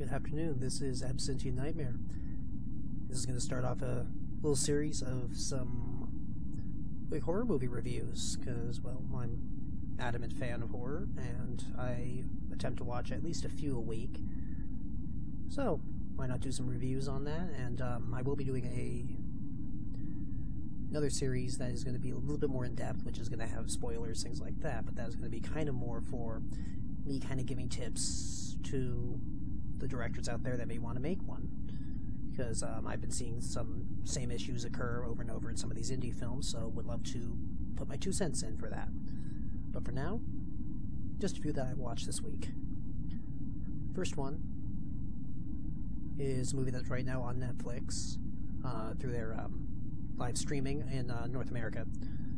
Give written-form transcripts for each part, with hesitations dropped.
Good afternoon, this is Absentee Nightmare. This is going to start off a little series of some quick horror movie reviews, because, well, I'm an adamant fan of horror, and I attempt to watch at least a few a week. So, why not do some reviews on that? And I will be doing another series that is going to be a little bit more in-depth, which is going to have spoilers, things like that, but that is going to be kind of more for me kind of giving tips to the directors out there that may want to make one, because I've been seeing some same issues occur over and over in some of these indie films, so would love to put my 2 cents in for that. But for now, just a few that I watched this week. First one is a movie that's right now on Netflix through their live streaming in North America,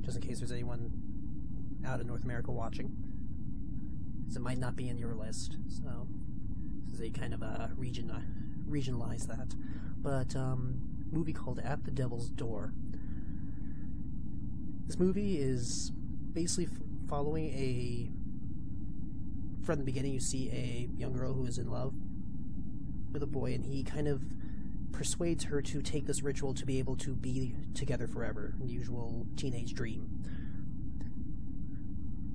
just in case there's anyone out of North America watching, because it might not be in your list, so this is a kind of a regionalize that. But movie called At the Devil's Door. This movie is basically following from the beginning you see a young girl who is in love with a boy, and he kind of persuades her to take this ritual to be able to be together forever, the usual teenage dream.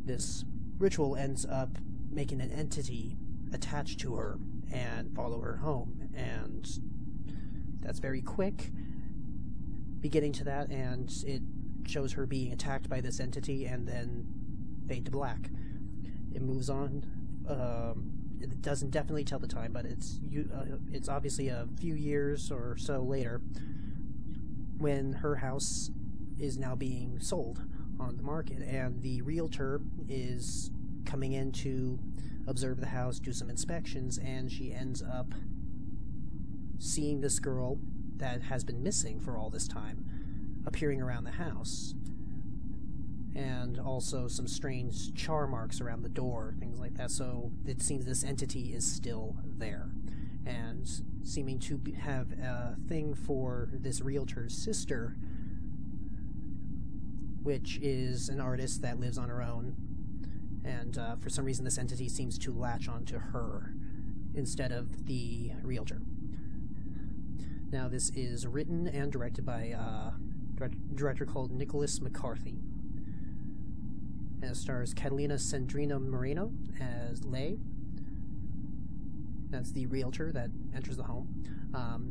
This ritual ends up making an entity attached to her and follow her home, and that's very quick beginning to that, and it shows her being attacked by this entity and then fade to black. It moves on. It doesn't definitely tell the time, but it's obviously a few years or so later when her house is now being sold on the market, and the realtor is coming in to observe the house, do some inspections, and she ends up seeing this girl that has been missing for all this time appearing around the house, and also some strange char marks around the door, things like that. So it seems this entity is still there, and seeming to have a thing for this realtor's sister, which is an artist that lives on her own, and for some reason this entity seems to latch onto her instead of the realtor. Now, this is written and directed by a director called Nicholas McCarthy, and it stars Catalina Sandrina Moreno as Lay. That's the realtor that enters the home.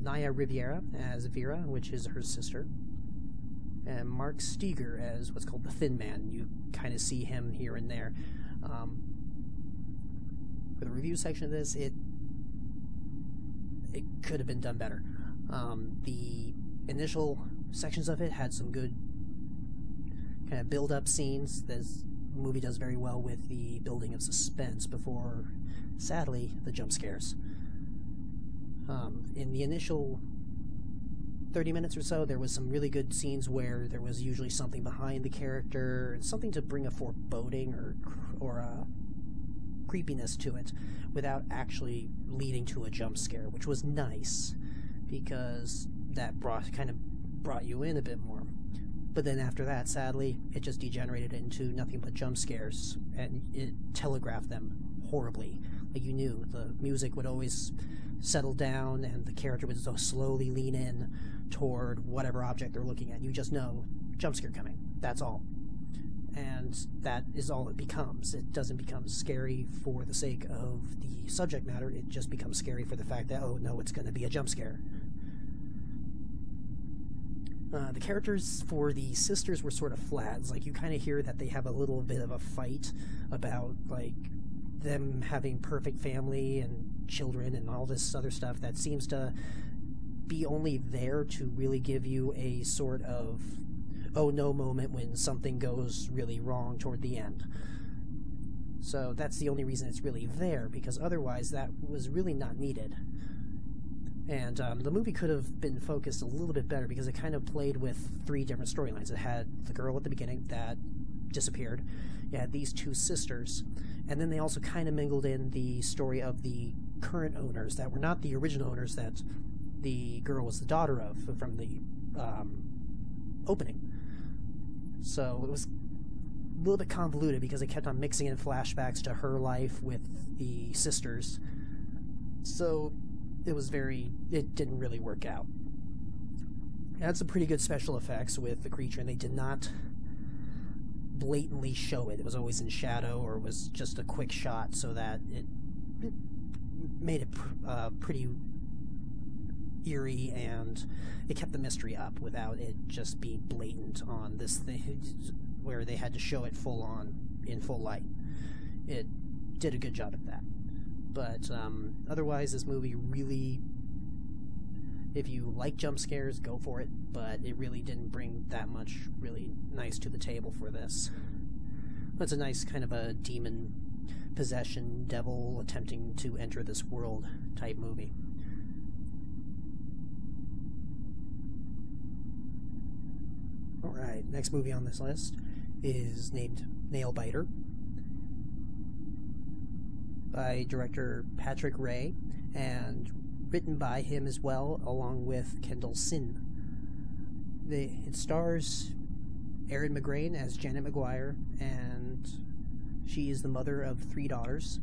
Naya Riviera as Vera, which is her sister. And Mark Steger as what's called the Thin Man. You kind of see him here and there. For the review section of this, it could have been done better. The initial sections of it had some good kind of build-up scenes. This movie does very well with the building of suspense before, sadly, the jump scares. In the initial 30 minutes or so, there was some really good scenes where there was usually something behind the character, something to bring a foreboding or a creepiness to it without actually leading to a jump scare, which was nice, because that kind of brought you in a bit more. But then after that, sadly, it just degenerated into nothing but jump scares, and it telegraphed them horribly. Like, you knew the music would always settle down, and the character would so slowly lean in toward whatever object they're looking at. You just know, jump scare coming. That's all. And that is all it becomes. It doesn't become scary for the sake of the subject matter. It just becomes scary for the fact that, oh no, it's going to be a jump scare. The characters for the sisters were sort of flat. It's like you kind of hear that they have a little bit of a fight about, like, them having perfect family and children and all this other stuff that seems to be only there to really give you a sort of oh no moment when something goes really wrong toward the end. So that's the only reason it's really there, because otherwise that was really not needed. And the movie could have been focused a little bit better, because it kind of played with 3 different storylines. It had the girl at the beginning that disappeared. You had these 2 sisters, and then they also kind of mingled in the story of the current owners that were not the original owners that the girl was the daughter of from the opening. So it was a little bit convoluted, because it kept on mixing in flashbacks to her life with the sisters. So it didn't really work out. It had some pretty good special effects with the creature, and they did not blatantly show it. It was always in shadow, or was just a quick shot, so that it made it pretty eerie, and it kept the mystery up without it just being blatant on this thing where they had to show it full on in full light. It did a good job at that. But otherwise, this movie really, if you like jump scares, go for it, but it really didn't bring that much really nice to the table for this. It's a nice kind of a demon possession, devil attempting to enter this world type movie. Alright, next movie on this list is named Nailbiter, by director Patrick Ray, and written by him as well, along with Kendall Sin. It stars Erin McGrain as Janet McGuire, and she is the mother of 3 daughters,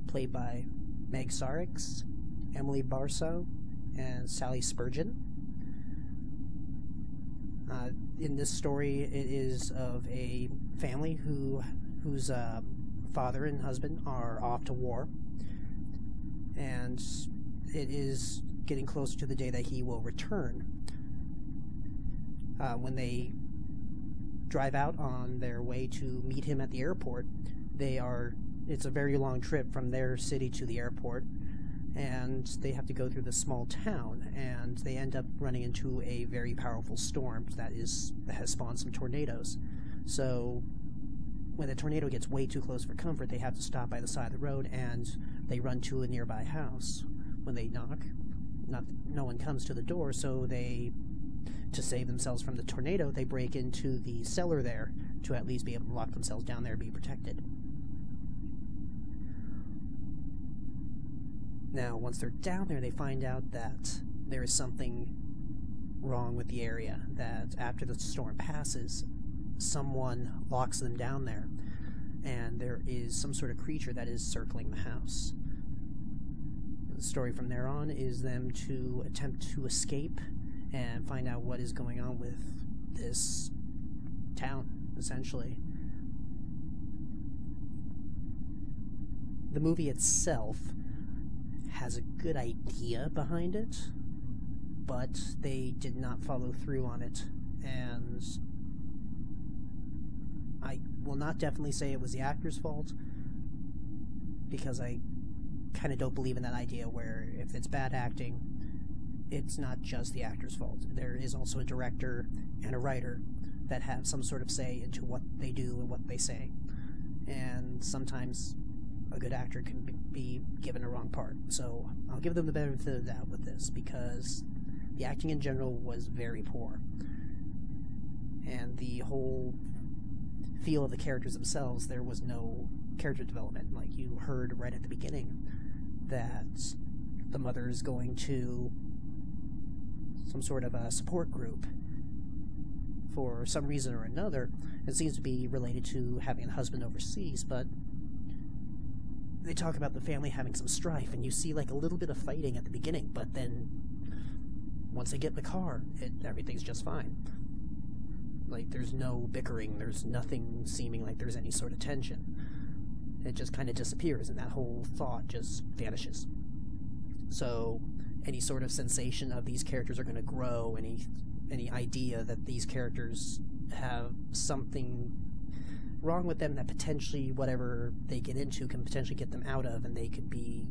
played by Meg Sarix, Emily Barsow, and Sally Spurgeon. In this story, it is of a family whose father and husband are off to war, and it is getting closer to the day that he will return. When they drive out on their way to meet him at the airport, it's a very long trip from their city to the airport, and they have to go through this small town, and they end up running into a very powerful storm that has spawned some tornadoes. So when the tornado gets way too close for comfort, they have to stop by the side of the road, and they run to a nearby house. When they knock, no one comes to the door, so to save themselves from the tornado, they break into the cellar there to at least be able to lock themselves down there and be protected. Now, once they're down there, they find out that there is something wrong with the area, that after the storm passes, someone locks them down there, and there is some sort of creature that is circling the house. The story from there on is them to attempt to escape and find out what is going on with this town, essentially. The movie itself has a good idea behind it, but they did not follow through on it, and I will not definitely say it was the actor's fault, because I kind of don't believe in that idea where if it's bad acting, it's not just the actor's fault. There is also a director and a writer that have some sort of say into what they do and what they say, and sometimes a good actor can be given a wrong part. So I'll give them the benefit of the doubt with this, because the acting in general was very poor, and the whole feel of the characters themselves, there was no character development. Like you heard right at the beginning that the mother is going to some sort of a support group for some reason or another. It seems to be related to having a husband overseas, but they talk about the family having some strife, and you see like a little bit of fighting at the beginning, but then once they get in the car, everything's just fine. Like, there's no bickering, there's nothing seeming like there's any sort of tension. It just kind of disappears, and that whole thought just vanishes. So any sort of sensation of these characters are going to grow, any idea that these characters have something wrong with them that potentially whatever they get into can potentially get them out of, and they could be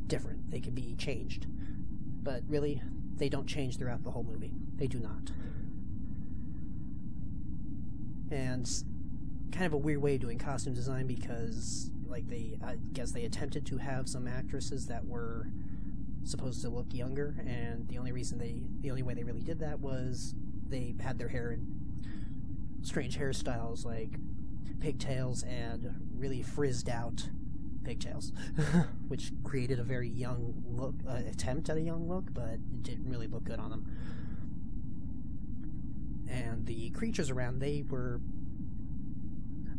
different, they could be changed. But really, they don't change throughout the whole movie. They do not. And kind of a weird way of doing costume design, because like I guess they attempted to have some actresses that were supposed to look younger, and the only way they really did that was they had their hair in strange hairstyles like pigtails and really frizzed out pigtails, which created a very young look, attempt at a young look, but it didn't really look good on them. And the creatures around, the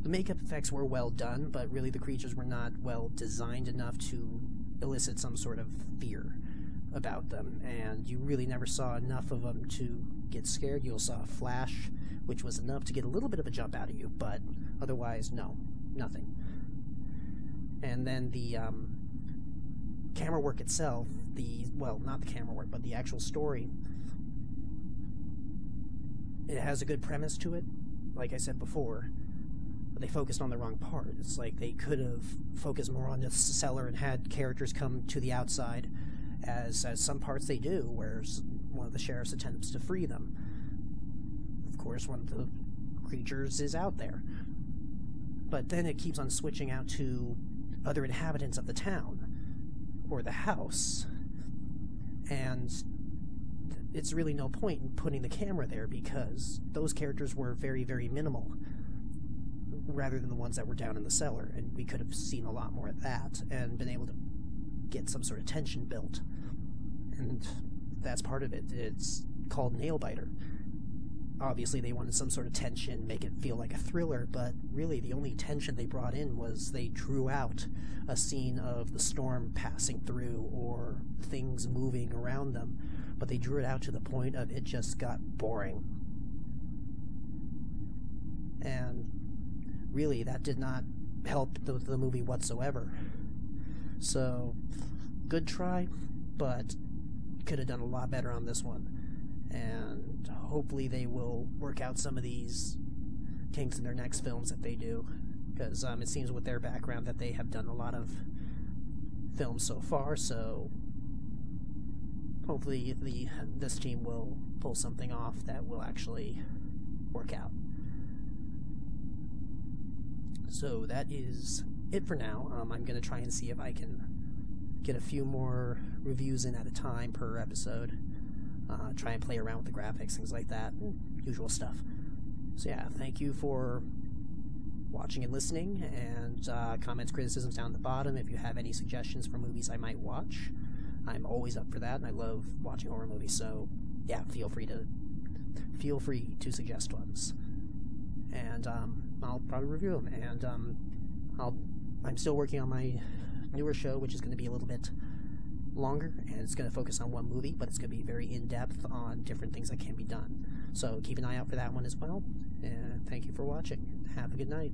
makeup effects were well done, but really the creatures were not well designed enough to elicit some sort of fear about them, and you really never saw enough of them to get scared. You saw a flash, which was enough to get a little bit of a jump out of you, but otherwise, no, nothing. And then the camera work itself, not the camera work, but the actual story, it has a good premise to it, like I said before, but they focused on the wrong part. It's like they could have focused more on the cellar and had characters come to the outside, as some parts they do, where one of the sheriff's attempts to free them. Of course, one of the creatures is out there. But then it keeps on switching out to other inhabitants of the town, or the house, and it's really no point in putting the camera there, because those characters were very, very minimal, rather than the ones that were down in the cellar, and we could have seen a lot more of that, and been able to get some sort of tension built. And that's part of it. It's called Nailbiter. Obviously they wanted some sort of tension, make it feel like a thriller, but really the only tension they brought in was they drew out a scene of the storm passing through or things moving around them, but they drew it out to the point of it just got boring. And really that did not help the movie whatsoever. So, good try, but could have done a lot better on this one. And hopefully they will work out some of these kinks in their next films that they do, because it seems with their background that they have done a lot of films so far, so hopefully this team will pull something off that will actually work out. So that is it for now. I'm going to try and see if I can get a few more reviews in at a time per episode. Try and play around with the graphics, things like that, usual stuff. So yeah, thank you for watching and listening, and comments, criticisms down at the bottom. If you have any suggestions for movies I might watch, I'm always up for that, and I love watching horror movies, so yeah, feel free to suggest ones. And I'll probably review them, and I'm still working on my newer show, which is going to be a little bit longer, and it's going to focus on one movie, but it's going to be very in-depth on different things that can be done. So keep an eye out for that one as well, and thank you for watching. Have a good night.